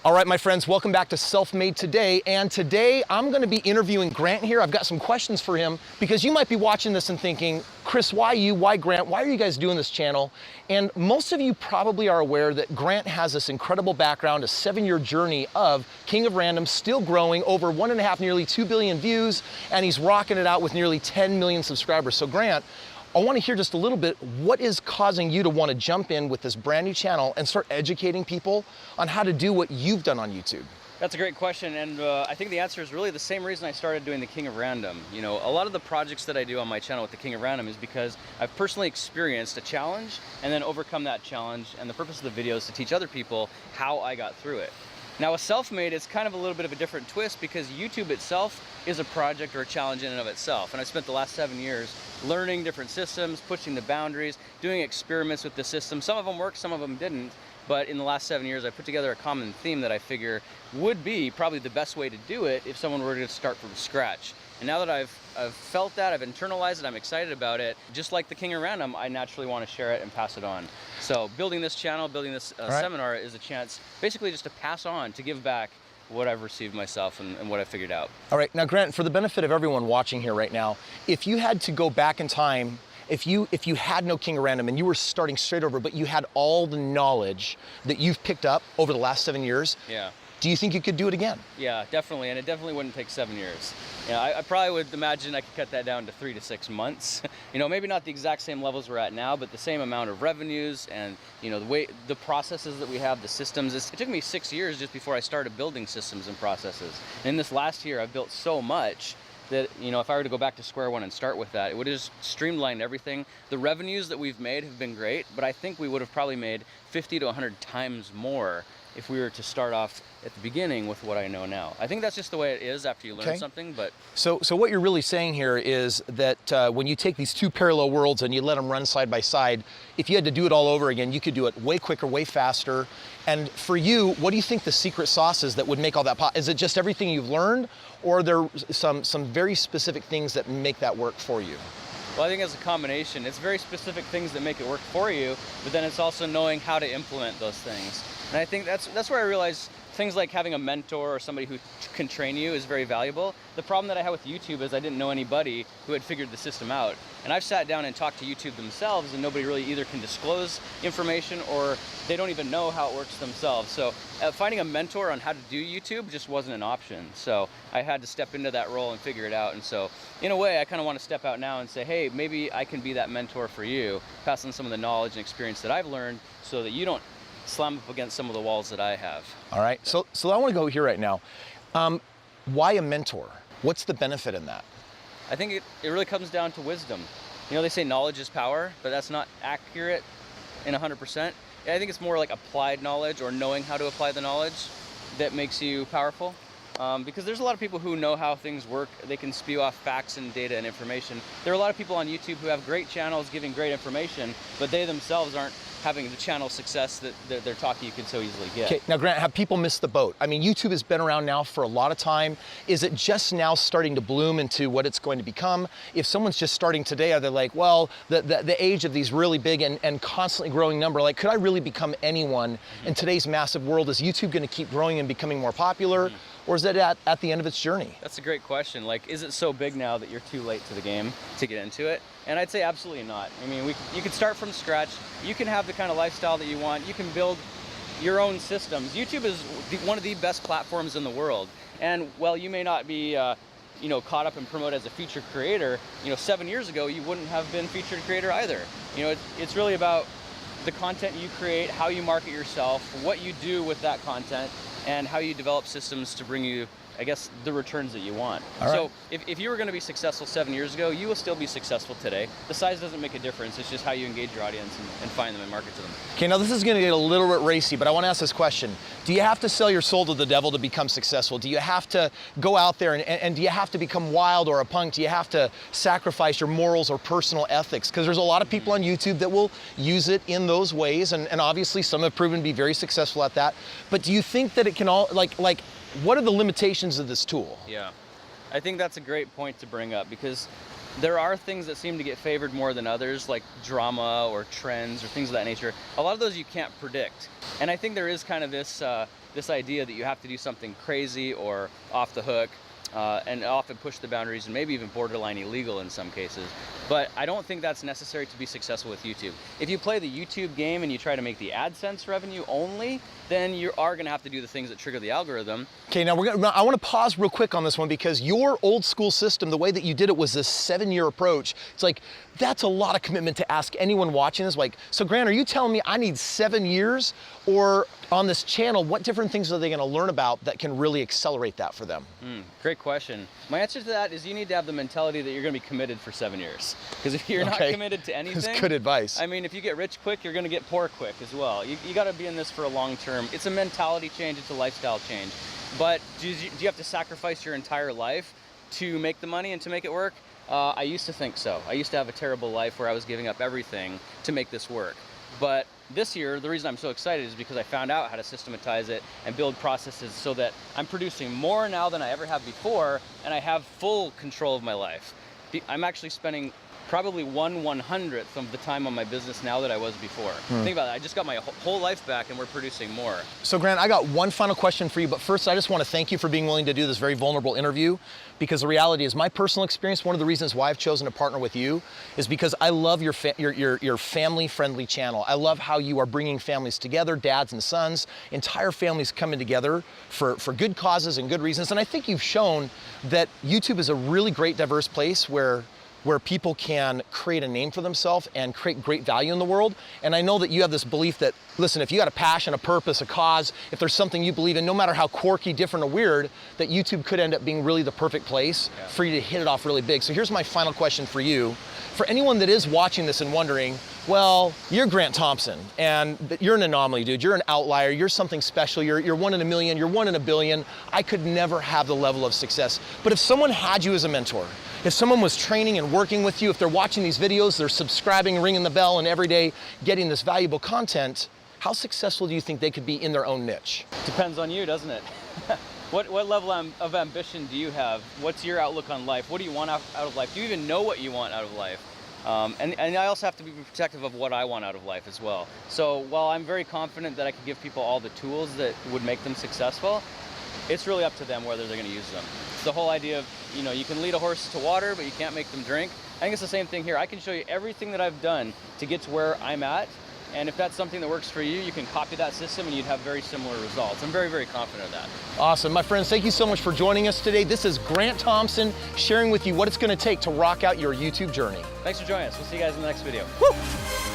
All right, my friends, welcome back to Self-Made Today. And today I'm going to be interviewing Grant here. I've got some questions for him because you might be watching this and thinking, Kris, why you? Why Grant? Why are you guys doing this channel? And most of you probably are aware that Grant has this incredible background, a 7-year journey of King of Random, still growing, over 1.5, nearly 2 billion views, and he's rocking it out with nearly 10 million subscribers. So Grant, I want to hear just a little bit, what is causing you to want to jump in with this brand new channel and start educating people on how to do what you've done on YouTube? That's a great question, and I think the answer is really the same reason I started doing the King of Random. You know, a lot of the projects that I do on my channel with the King of Random is because I've personally experienced a challenge and then overcome that challenge, and the purpose of the video is to teach other people how I got through it. Now with Self-Made, it's kind of a little bit of a different twist because YouTube itself is a project or a challenge in and of itself. And I spent the last 7 years learning different systems, pushing the boundaries, doing experiments with the system. Some of them worked, some of them didn't. But in the last 7 years, I put together a common theme that I figure would be probably the best way to do it if someone were to start from scratch. And now that I've felt that, I've internalized it, I'm excited about it, just like the King of Random, I naturally want to share it and pass it on. So building this channel, building this seminar is a chance basically just to pass on, to give back what I've received myself and what I've figured out. All right, now Grant, for the benefit of everyone watching here right now, if you had to go back in time, if you had no King of Random and you were starting straight over, but you had all the knowledge that you've picked up over the last 7 years, yeah, do you think you could do it again? Yeah, definitely, and it definitely wouldn't take 7 years. You know, I probably would imagine I could cut that down to 3 to 6 months. You know, maybe not the exact same levels we're at now, but the same amount of revenues and, you know, the processes that we have, the systems. It took me 6 years just before I started building systems and processes. And in this last year, I've built so much that, you know, if I were to go back to square one and start with that, it would have just streamlined everything. The revenues that we've made have been great, but I think we would have probably made 50 to 100 times more if we were to start off at the beginning with what I know now. I think that's just the way it is after you learn something, but... So what you're really saying here is that when you take these two parallel worlds and you let them run side by side, if you had to do it all over again, you could do it way quicker, way faster. And for you, what do you think the secret sauce is that would make all that possible? Is it just everything you've learned, or are there some very specific things that make that work for you? Well, I think it's a combination. It's very specific things that make it work for you, but then it's also knowing how to implement those things. And I think that's where I realized things like having a mentor or somebody who can train you is very valuable. The problem that I had with YouTube is I didn't know anybody who had figured the system out. And I've sat down and talked to YouTube themselves, and nobody really either can disclose information or they don't even know how it works themselves. So finding a mentor on how to do YouTube just wasn't an option. So I had to step into that role and figure it out. And so in a way, I kind of want to step out now and say, hey, maybe I can be that mentor for you, pass on some of the knowledge and experience that I've learned so that you don't slam up against some of the walls that I have. All right, so I want to go here right now. Why a mentor? What's the benefit in that? I think it really comes down to wisdom. You know, they say knowledge is power, but that's not accurate in 100%. I think it's more like applied knowledge or knowing how to apply the knowledge that makes you powerful. Because there's a lot of people who know how things work. They can spew off facts and data and information. There are a lot of people on YouTube who have great channels giving great information, but they themselves aren't having the channel success that they're talking you can so easily get. Okay, now Grant, have people missed the boat? I mean, YouTube has been around now for a lot of time. Is it just now starting to bloom into what it's going to become? If someone's just starting today, are they like, well, the age of these really big and constantly growing number, like, could I really become anyone in today's massive world? Is YouTube going to keep growing and becoming more popular? Or is it at the end of its journey? That's a great question. Like, is it so big now that you're too late to the game to get into it? And I'd say absolutely not. I mean, you could start from scratch. You can have the kind of lifestyle that you want. You can build your own systems. YouTube is one of the best platforms in the world. And while you may not be you know, caught up and promoted as a featured creator, you know, 7 years ago, you wouldn't have been featured creator either. You know, it's really about the content you create, how you market yourself, what you do with that content, and how you develop systems to bring you, I guess, the returns that you want. So if you were going to be successful 7 years ago, you will still be successful today. The size doesn't make a difference. It's just how you engage your audience and find them and market to them. Okay, now this is going to get a little bit racy, but I want to ask this question. Do you have to sell your soul to the devil to become successful? Do you have to go out there and do you have to become wild or a punk? Do you have to sacrifice your morals or personal ethics? Because there's a lot of people on YouTube that will use it in those ways, and obviously some have proven to be very successful at that. But do you think that it can all, like what are the limitations of this tool? Yeah, I think that's a great point to bring up, because there are things that seem to get favored more than others, like drama or trends or things of that nature. A lot of those you can't predict. And I think there is kind of this this idea that you have to do something crazy or off the hook, and often push the boundaries and maybe even borderline illegal in some cases. But I don't think that's necessary to be successful with YouTube. If you play the YouTube game and you try to make the AdSense revenue only, then you are gonna have to do the things that trigger the algorithm. Okay, now I want to pause real quick on this one, because your old school system, the way that you did it was this 7-year approach. It's like, that's a lot of commitment to ask anyone watching this. Like, so Grant, are you telling me I need 7 years? Or on this channel, what different things are they going to learn about that can really accelerate that for them? Great question. My answer to that is you need to have the mentality that you're going to be committed for 7 years. Because if you're not committed to anything, that's good advice. I mean, if you get rich quick, you're going to get poor quick as well. You got to be in this for a long term. It's a mentality change. It's a lifestyle change. But do you have to sacrifice your entire life to make the money and to make it work? I used to think so. I used to have a terrible life where I was giving up everything to make this work. But this year, the reason I'm so excited is because I found out how to systematize it and build processes so that I'm producing more now than I ever have before, and I have full control of my life. I'm actually spending probably 1/100th of the time on my business now that I was before. Think about it, I just got my whole life back and we're producing more. So Grant, I got one final question for you, but first I just want to thank you for being willing to do this very vulnerable interview, because the reality is my personal experience, one of the reasons why I've chosen to partner with you is because I love your family-friendly channel. I love how you are bringing families together, dads and sons, entire families coming together for good causes and good reasons. And I think you've shown that YouTube is a really great, diverse place where people can create a name for themselves and create great value in the world. And I know that you have this belief that, listen, if you got a passion, a purpose, a cause, if there's something you believe in, no matter how quirky, different, or weird, that YouTube could end up being really the perfect place for you to hit it off really big. So here's my final question for you. For anyone that is watching this and wondering, well, you're Grant Thompson, and you're an anomaly, dude. You're an outlier. You're something special. You're 1 in a million. You're 1 in a billion. I could never have the level of success. But if someone had you as a mentor, if someone was training and working with you, if they're watching these videos, they're subscribing, ringing the bell, and every day getting this valuable content, how successful do you think they could be in their own niche? Depends on you, doesn't it? What level of ambition do you have? What's your outlook on life? What do you want out of life? Do you even know what you want out of life? And I also have to be protective of what I want out of life as well. So while I'm very confident that I can give people all the tools that would make them successful, it's really up to them whether they're going to use them. It's the whole idea of, you can lead a horse to water, but you can't make them drink. I think it's the same thing here. I can show you everything that I've done to get to where I'm at. And if that's something that works for you, you can copy that system and you'd have very similar results. I'm very, very confident of that. Awesome. My friends, thank you so much for joining us today. This is Grant Thompson sharing with you what it's going to take to rock out your YouTube journey. Thanks for joining us. We'll see you guys in the next video. Woo!